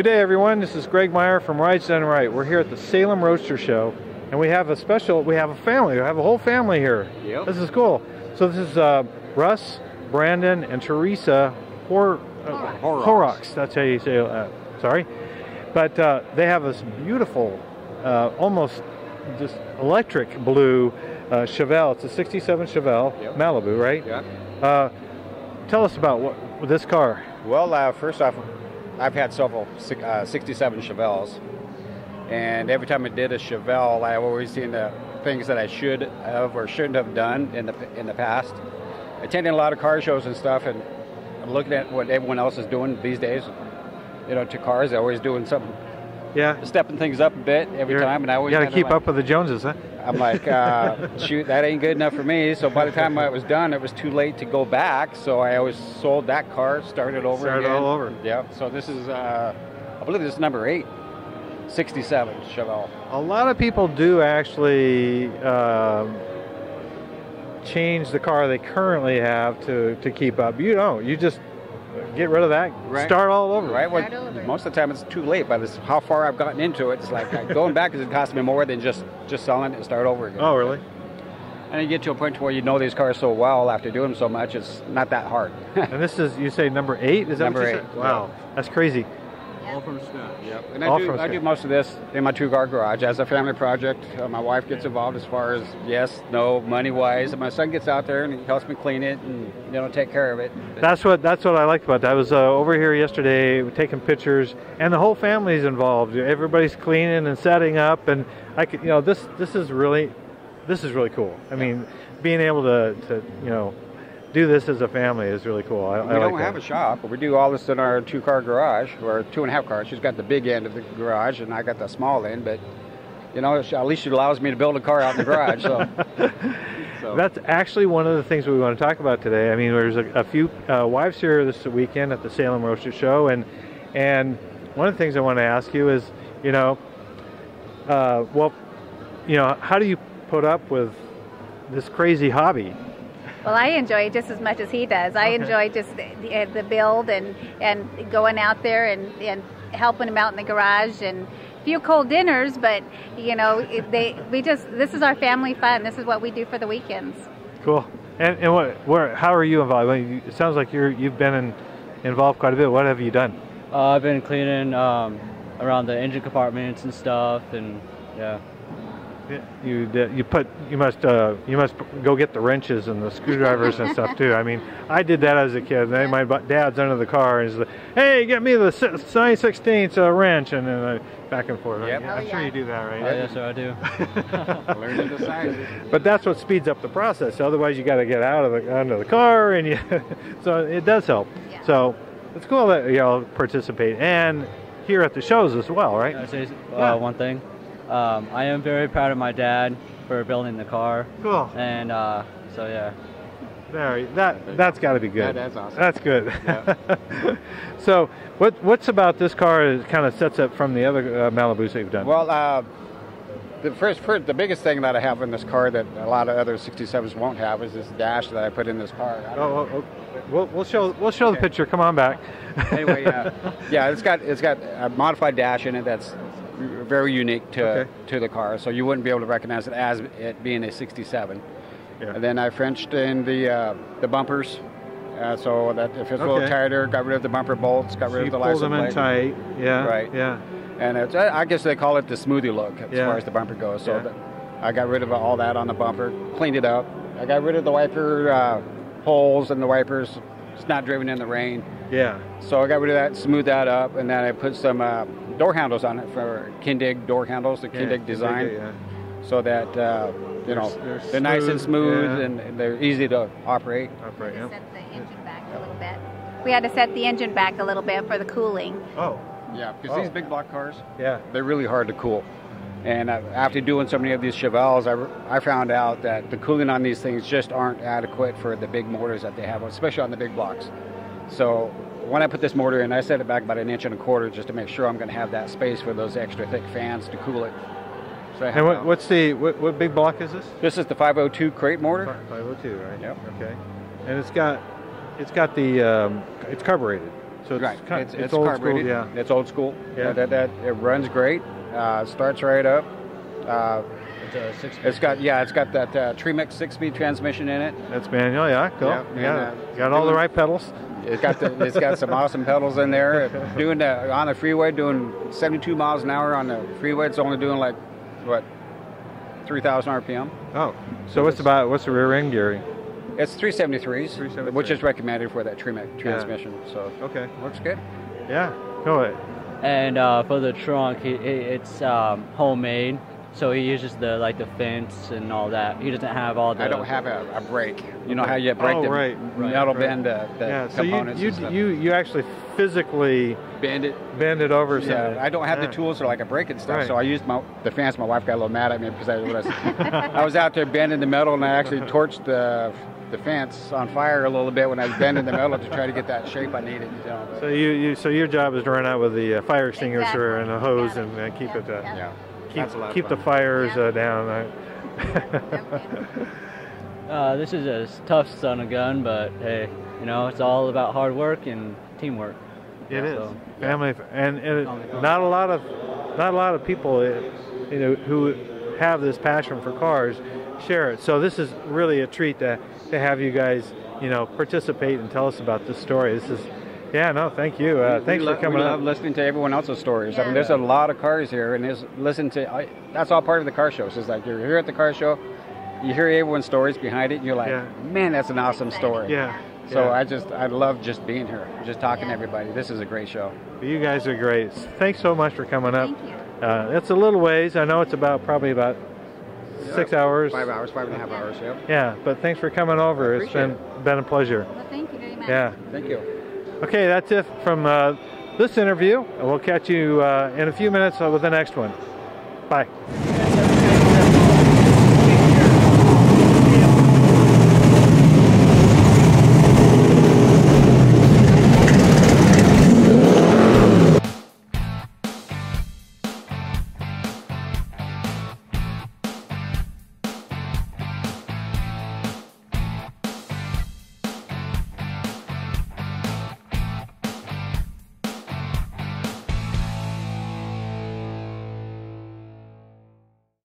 Good day, everyone. This is Greg Meyer from Rides Done Right. We're here at the Salem Roadster Show, and we have a family. We have a whole family here. Yep. This is cool. So this is Russ, Brandon, and Teresa Horrocks. That's how you say it. Sorry. But they have this beautiful, almost just electric blue Chevelle. It's a 67 Chevelle, yep. Malibu, right? Yeah. Tell us about this car. Well, first off, I've had several 67 Chevelles, and every time I did a Chevelle, I've always seen the things that I should have or shouldn't have done in the past. Attending a lot of car shows and stuff, and I'm looking at what everyone else is doing these days. You know, to cars, they're always doing something. Yeah. Stepping things up a bit every time, and I always got to keep up with the Joneses, huh? I'm like, shoot, that ain't good enough for me. So by the time I was done, it was too late to go back. So I always sold that car, started over again. all over. Yeah. So this is, I believe this is number 8, 67 Chevelle. A lot of people do actually change the car they currently have to keep up. You don't. You just get rid of that, right. Start all over. Right. Well, most of the time it's too late. By this, how far I've gotten into it, it's like going back is it costs me more than just selling it and start over again. Oh, really? And you get to a point where you know these cars so well after doing them so much, it's not that hard. And this is, you say number 8? Is that number what you 8? Said? Wow, that's crazy. All from scratch. Yep. And I do most of this in my 2-car garage as a family project. My wife gets involved as far as yes, no, money-wise. And my son gets out there and he helps me clean it and take care of it. That's what I liked about that. I was over here yesterday taking pictures, and the whole family's involved. Everybody's cleaning and setting up, and I could, this is really cool. I mean, being able to do this as a family is really cool. We don't have a shop, but we do all this in our 2-car garage, or 2.5 cars. She's got the big end of the garage, and I got the small end. But at least she allows me to build a car out in the garage. So that's actually one of the things we want to talk about today. I mean, there's a few wives here this weekend at the Salem Roadster Show, and one of the things I want to ask you is, how do you put up with this crazy hobby? Well, I enjoy it just as much as he does. I enjoy just the build and going out there and helping him out in the garage and a few cold dinners. But this is our family fun. This is what we do for the weekends. Cool. And how are you involved? It sounds like you've been involved quite a bit. What have you done? I've been cleaning around the engine compartments and stuff, and yeah. You must go get the wrenches and the screwdrivers and stuff too. I mean, I did that as a kid. My dad's under the car and he's like, "Hey, get me the 9/16 wrench," and then back and forth. Yep. I'm sure you do that, right? Oh, yes, sir, I do. Learn to decide. But that's what speeds up the process. Otherwise, you got to get out of the car, and so it does help. Yeah. So it's cool that y'all participate and here at the shows as well, right? Can I say one thing? I am very proud of my dad for building the car. Cool. And so yeah. That's got to be good. That's awesome. That's good. Yeah. So what's about this car that kind of sets up from the other Malibus that you've done? Well, the biggest thing that I have in this car that a lot of other 67s won't have is this dash that I put in this car. We'll show the picture. Come on back. Anyway, it's got a modified dash in it that's very unique to the car, so you wouldn't be able to recognize it as it being a 67. Yeah. And then I Frenched in the bumpers, so that if it's a little tighter, got rid of the bumper bolts, got rid of the license plate. Pull them in tight. Yeah. Right. Yeah. And I guess they call it the smoothie look as far as the bumper goes. So I got rid of all that on the bumper, cleaned it up. I got rid of the wiper holes and the wipers. It's not driven in the rain. Yeah. So I got rid of that, smoothed that up, and then I put some door handles on it for Kindig door handles, the Kindig design, so that they're nice and smooth and they're easy to operate. Set the engine back a little bit. We had to set the engine back a little bit for the cooling. Oh. Yeah, because these big block cars, they're really hard to cool. And after doing so many of these Chevelles, I found out that the cooling on these things just aren't adequate for the big motors that they have, especially on the big blocks. So when I put this motor in, I set it back about 1.25 inches just to make sure I'm going to have that space for those extra thick fans to cool it. So and what big block is this? This is the 502 crate motor. 502, right? Yep. Okay. And it's carbureted. So it's Right. kind, It's old carbureted. school. Yeah. It's old school. Yeah. It runs great. Starts right up. It's a 6. It's got that Tremec 6-speed transmission in it. That's manual. Yeah. Cool. Yeah, You got all the right pedals. It's got some awesome pedals in there. On the freeway, doing 72 miles an hour on the freeway. It's only doing like what 3,000 RPM. Oh. So what's the rear end gearing? It's 373s, 373. which is recommended for that Tremec transmission. So Okay. works good. Yeah. Go ahead. And for the trunk, it's homemade, so he uses the fence and all that. He doesn't have all the. I don't have a brake. You know how you break Oh, the right. metal bend the Yeah. So components. and stuff. you actually physically bend it. bend it over. Yeah, I don't have Yeah. the tools for like a brake and stuff, Right. so I used the fence. My wife got a little mad at me because I was out there bending the metal, and I actually torched the fence on fire a little bit when I was bending the metal to try to get that shape I needed. You know, So your job is to run out with the fire extinguisher Exactly. and a hose Yeah. and keep it yeah. keep That's a lot of keep the fun. fires Yeah. down. This is a tough son of gun, but hey, it's all about hard work and teamwork. It is So, family, and not a lot of people, who have this passion for cars share it. So this is really a treat to have you guys, participate and tell us about this story. This is, thank you. Thanks for coming We up. love listening to everyone else's stories. I mean, Yeah. there's a lot of cars here, and that's all part of the car show. So it's like you're here at the car show, you hear everyone's stories behind it, and you're like, Yeah. man, that's an awesome story. Yeah. So yeah. I love just being here, just talking to everybody. This is a great show. You guys are great. Thanks so much for coming up. Thank you. It's a little ways. I know it's probably about 6 hours. 5 hours, 5.5 hours. Yep. Yeah, but thanks for coming over. It's appreciate been a pleasure. Well, thank you very much. Yeah. Thank you. Okay, that's it from this interview. We'll catch you in a few minutes with the next one. Bye.